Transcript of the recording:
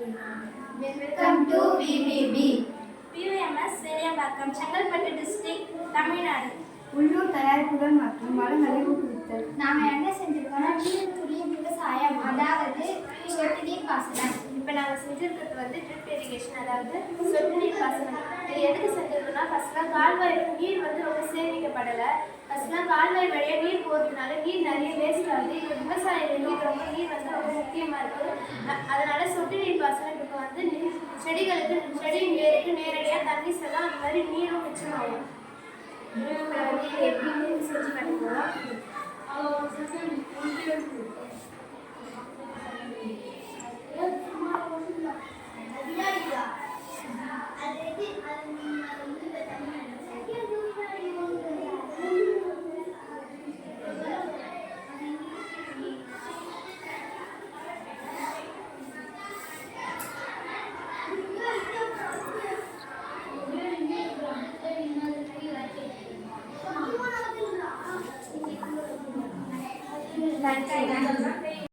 Welcome to VVB. PVMS Seliyambakkam Chengalpattu district Tamil Nadu. உள்ளூர் தயாரிப்புகள் மற்றும் வளங்களை ஊக்குவித்தல். நாம என்ன செஞ்சிருக்கோம்னா நீர்த்துளி விவசாயம், அதாவது சொட்டு நீர் பாசனம். இப்போ நாங்கள் செஞ்சிருக்கிறது வந்து ட்ரிப் இரிகேஷன், அதாவது சொட்டு நீர் பாசனம். இது எதுக்கு செஞ்சிருக்கோம்னா ஃபர்ஸ்ட்லாம் கால்வாய் நீர் வந்து ரொம்ப சேமிக்கப்படலை. ஃபர்ஸ்ட்லாம் கால்வாய் வழியாக நீர் போகிறதுனால நீர் நிறைய வேஸ்ட் ஆகுது. இப்போ விவசாயிகளுக்கு ரொம்ப நீர் வந்து ரொம்ப முக்கியமாக இருக்குது. அதனால சொட்டு நீர் பாசனம் இப்போ வந்து செடிகளுக்கு செடியின் வேருக்கு நேரடியாக தண்ணி செல்லும். அந்த மாதிரி நீரும் மிச்சமாகும். எப்படி செஞ்சு பண்ணுவோம்.